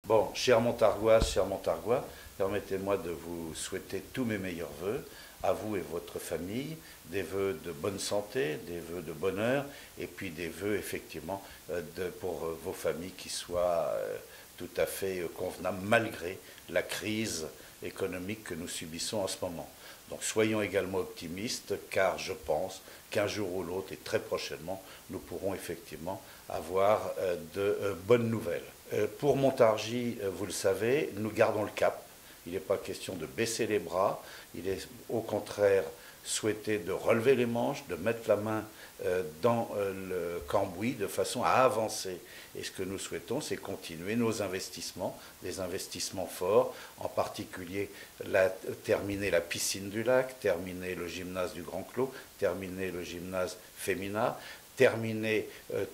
Bon, chers Montargois, permettez-moi de vous souhaiter tous mes meilleurs vœux, à vous et votre famille, des vœux de bonne santé, des vœux de bonheur, et puis des vœux effectivement pour vos familles qui soient tout à fait convenables malgré la crise économique que nous subissons en ce moment. Donc soyons également optimistes, car je pense qu'un jour ou l'autre, et très prochainement, nous pourrons effectivement avoir de bonnes nouvelles. Pour Montargis, vous le savez, nous gardons le cap. Il n'est pas question de baisser les bras, il est au contraire souhaité de relever les manches, de mettre la main dans le cambouis de façon à avancer. Et ce que nous souhaitons, c'est continuer nos investissements, des investissements forts, en particulier terminer la piscine du lac, terminer le gymnase du Grand Clos, terminer le gymnase féminin, terminer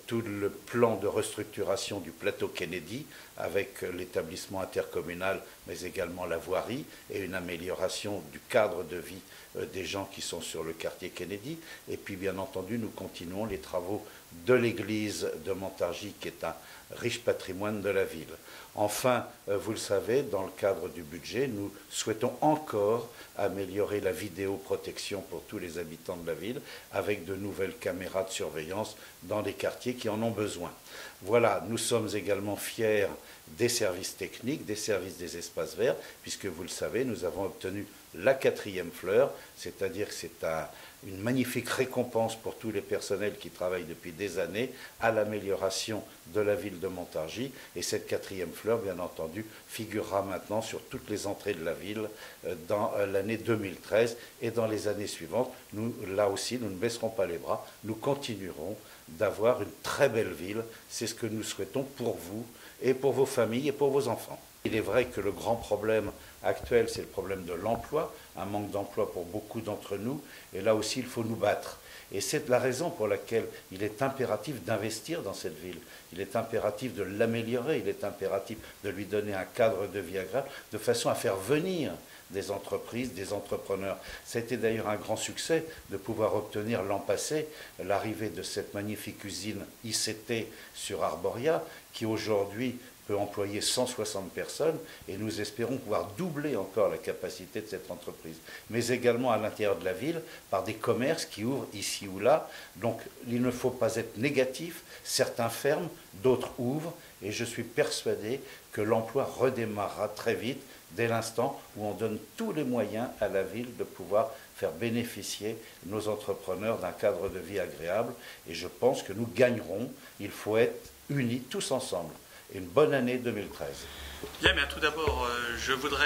tout le plan de restructuration du plateau Kennedy avec l'établissement intercommunal, mais également la voirie et une amélioration du cadre de vie des gens qui sont sur le quartier Kennedy. Et puis, bien entendu, nous continuons les travaux de l'église de Montargis, qui est un riche patrimoine de la ville. Enfin, vous le savez, dans le cadre du budget, nous souhaitons encore améliorer la vidéoprotection pour tous les habitants de la ville, avec de nouvelles caméras de surveillance dans les quartiers qui en ont besoin. Voilà, nous sommes également fiers des services techniques, des services des espaces verts, puisque vous le savez, nous avons obtenu la 4e fleur, c'est-à-dire que c'est une magnifique récompense pour tous les personnels qui travaillent depuis des années à l'amélioration de la ville de Montargis. Et cette 4e fleur, bien entendu, figurera maintenant sur toutes les entrées de la ville dans l'année 2013 et dans les années suivantes. Nous, là aussi, nous ne baisserons pas les bras, nous continuerons d'avoir une très belle ville. C'est ce que nous souhaitons pour vous et pour vos familles et pour vos enfants. Il est vrai que le grand problème actuel, c'est le problème de l'emploi, un manque d'emploi pour beaucoup d'entre nous, et là aussi, il faut nous battre. Et c'est la raison pour laquelle il est impératif d'investir dans cette ville. Il est impératif de l'améliorer, il est impératif de lui donner un cadre de vie agréable, de façon à faire venir des entreprises, des entrepreneurs. Ça a été d'ailleurs un grand succès de pouvoir obtenir l'an passé l'arrivée de cette magnifique usine ICT sur Arboria, qui aujourd'hui peut employer 160 personnes, et nous espérons pouvoir doubler encore la capacité de cette entreprise. Mais également à l'intérieur de la ville, par des commerces qui ouvrent ici ou là. Donc il ne faut pas être négatif. Certains ferment, d'autres ouvrent, et je suis persuadé que l'emploi redémarrera très vite, dès l'instant où on donne tous les moyens à la ville de pouvoir faire bénéficier nos entrepreneurs d'un cadre de vie agréable. Et je pense que nous gagnerons. Il faut être unis tous ensemble. Une bonne année 2013. Bien, tout d'abord, je voudrais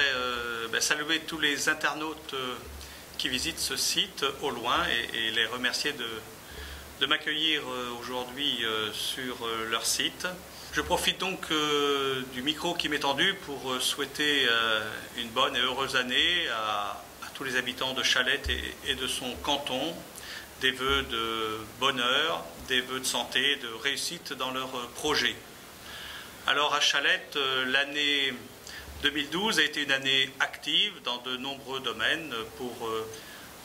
saluer tous les internautes qui visitent ce site au loin et les remercier de m'accueillir aujourd'hui sur leur site. Je profite donc du micro qui m'est tendu pour souhaiter une bonne et heureuse année à tous les habitants de Challettes et de son canton, des vœux de bonheur, des vœux de santé, de réussite dans leurs projets. Alors à Challettes, l'année 2012 a été une année active dans de nombreux domaines pour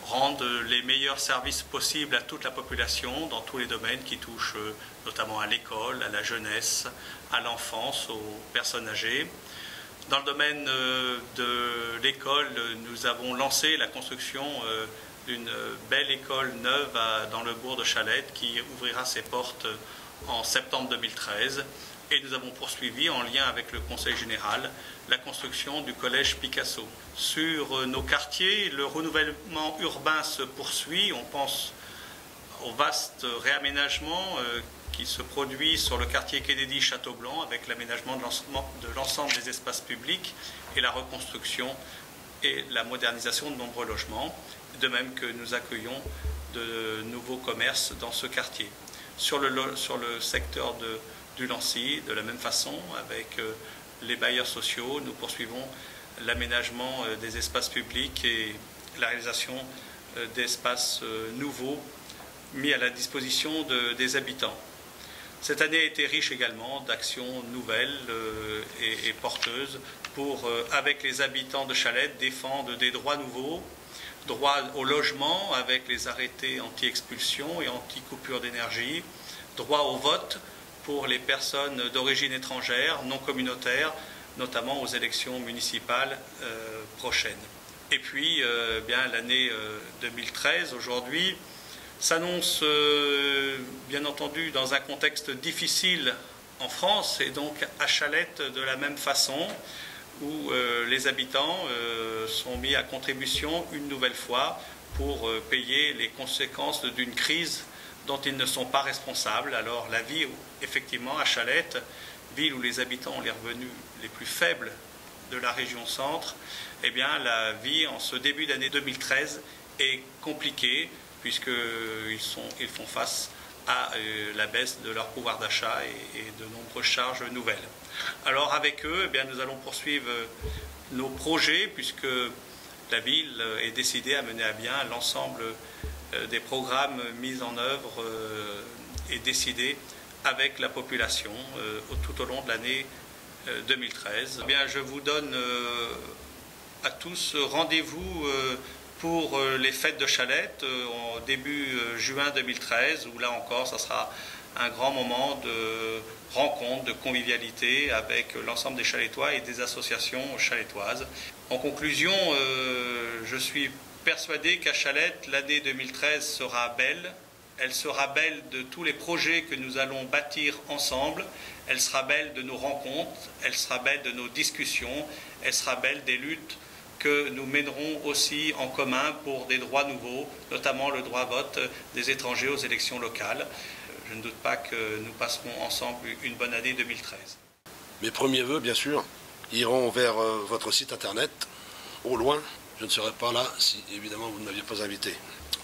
rendre les meilleurs services possibles à toute la population dans tous les domaines qui touchent notamment à l'école, à la jeunesse, à l'enfance, aux personnes âgées. Dans le domaine de l'école, nous avons lancé la construction d'une belle école neuve dans le bourg de Challettes qui ouvrira ses portes en septembre 2013. Et nous avons poursuivi, en lien avec le Conseil général, la construction du collège Picasso. Sur nos quartiers, le renouvellement urbain se poursuit. On pense au vaste réaménagement qui se produit sur le quartier Kennedy-Château-Blanc, avec l'aménagement de l'ensemble des espaces publics et la reconstruction et la modernisation de nombreux logements, de même que nous accueillons de nouveaux commerces dans ce quartier. Sur le secteur du Lancy, de la même façon, avec les bailleurs sociaux, nous poursuivons l'aménagement des espaces publics et la réalisation d'espaces nouveaux mis à la disposition des habitants. Cette année a été riche également d'actions nouvelles et porteuses pour, avec les habitants de Challettes, défendre des droits nouveaux, droit au logement avec les arrêtés anti-expulsion et anti-coupure d'énergie, droit au vote pour les personnes d'origine étrangère, non communautaires, notamment aux élections municipales prochaines. Et puis, bien l'année 2013, aujourd'hui, s'annonce bien entendu dans un contexte difficile en France et donc à Chalette de la même façon, où les habitants sont mis à contribution une nouvelle fois pour payer les conséquences d'une crise dont ils ne sont pas responsables. Alors la vie, effectivement, à Chalette, ville où les habitants ont les revenus les plus faibles de la région centre, eh bien la vie en ce début d'année 2013 est compliquée puisqu'ils font face à la baisse de leur pouvoir d'achat et de nombreuses charges nouvelles. Alors avec eux, eh bien, nous allons poursuivre nos projets puisque la ville est décidée à mener à bien l'ensemble des programmes mis en œuvre et décidés avec la population tout au long de l'année 2013. Eh bien, je vous donne à tous rendez-vous pour les fêtes de Chalette au début juin 2013, où là encore, ça sera un grand moment de rencontre, de convivialité avec l'ensemble des Chalettois et des associations chalettoises. En conclusion, je suis persuadé qu'à Chalette, l'année 2013 sera belle. Elle sera belle de tous les projets que nous allons bâtir ensemble. Elle sera belle de nos rencontres, elle sera belle de nos discussions, elle sera belle des luttes que nous mènerons aussi en commun pour des droits nouveaux, notamment le droit à vote des étrangers aux élections locales. Je ne doute pas que nous passerons ensemble une bonne année 2013. Mes premiers vœux, bien sûr, iront vers votre site internet, au loin. Je ne serais pas là si, évidemment, vous ne m'aviez pas invité.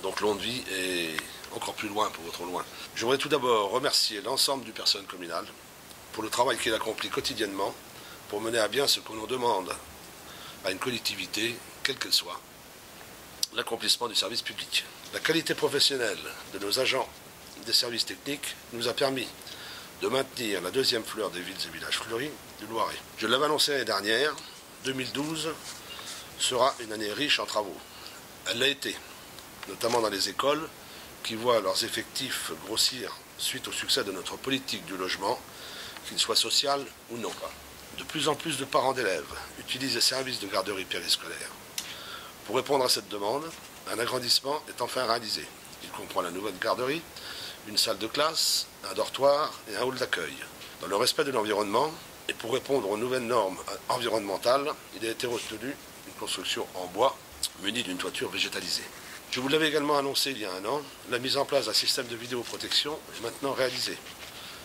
Donc, longue vie et encore plus loin pour votre loin. Je voudrais tout d'abord remercier l'ensemble du personnel communal pour le travail qu'il accomplit quotidiennement pour mener à bien ce que l'on demande à une collectivité, quelle qu'elle soit, l'accomplissement du service public. La qualité professionnelle de nos agents des services techniques nous a permis de maintenir la deuxième fleur des villes et villages fleuris du Loiret. Je l'avais annoncé l'année dernière, 2012 sera une année riche en travaux. Elle l'a été, notamment dans les écoles qui voient leurs effectifs grossir suite au succès de notre politique du logement, qu'il soit social ou non. De plus en plus de parents d'élèves utilisent les services de garderie périscolaire. Pour répondre à cette demande, un agrandissement est enfin réalisé. Il comprend la nouvelle garderie, une salle de classe, un dortoir et un hall d'accueil. Dans le respect de l'environnement et pour répondre aux nouvelles normes environnementales, il a été retenu une construction en bois munie d'une toiture végétalisée. Je vous l'avais également annoncé il y a un an, la mise en place d'un système de vidéoprotection est maintenant réalisée.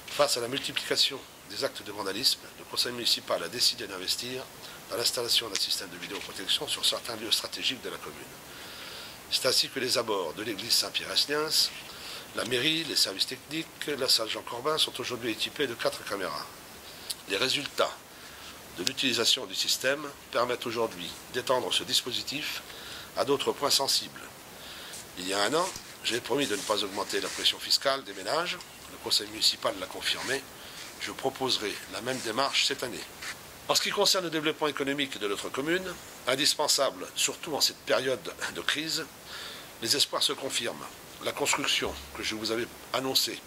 Face à la multiplication des actes de vandalisme, le conseil municipal a décidé d'investir dans l'installation d'un système de vidéoprotection sur certains lieux stratégiques de la commune. C'est ainsi que les abords de l'église Saint-Pierre-Esniens, la mairie, les services techniques, la salle Jean Corbin sont aujourd'hui équipés de 4 caméras. Les résultats de l'utilisation du système permettent aujourd'hui d'étendre ce dispositif à d'autres points sensibles. Il y a un an, j'ai promis de ne pas augmenter la pression fiscale des ménages. Le conseil municipal l'a confirmé. Je proposerai la même démarche cette année. En ce qui concerne le développement économique de notre commune, indispensable surtout en cette période de crise, les espoirs se confirment. La construction que je vous avais annoncée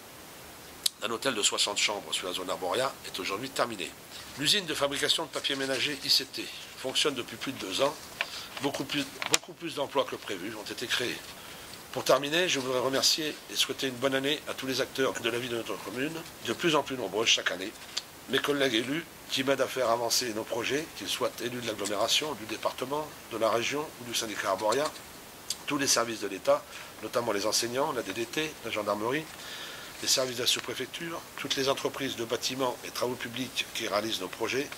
d'un hôtel de 60 chambres sur la zone Arboria est aujourd'hui terminée. L'usine de fabrication de papier ménager ICT fonctionne depuis plus de 2 ans. Beaucoup plus d'emplois que prévu ont été créés. Pour terminer, je voudrais remercier et souhaiter une bonne année à tous les acteurs de la vie de notre commune, de plus en plus nombreux chaque année. Mes collègues élus qui m'aident à faire avancer nos projets, qu'ils soient élus de l'agglomération, du département, de la région ou du syndicat Arboria, tous les services de l'État, notamment les enseignants, la DDT, la gendarmerie, les services de la sous-préfecture, toutes les entreprises de bâtiments et travaux publics qui réalisent nos projets,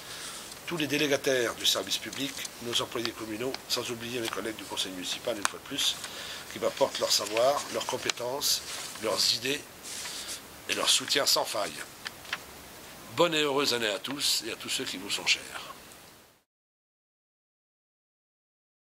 tous les délégataires du service public, nos employés communaux, sans oublier mes collègues du conseil municipal, une fois de plus, qui m'apportent leur savoir, leurs compétences, leurs idées et leur soutien sans faille. Bonne et heureuse année à tous et à tous ceux qui vous sont chers.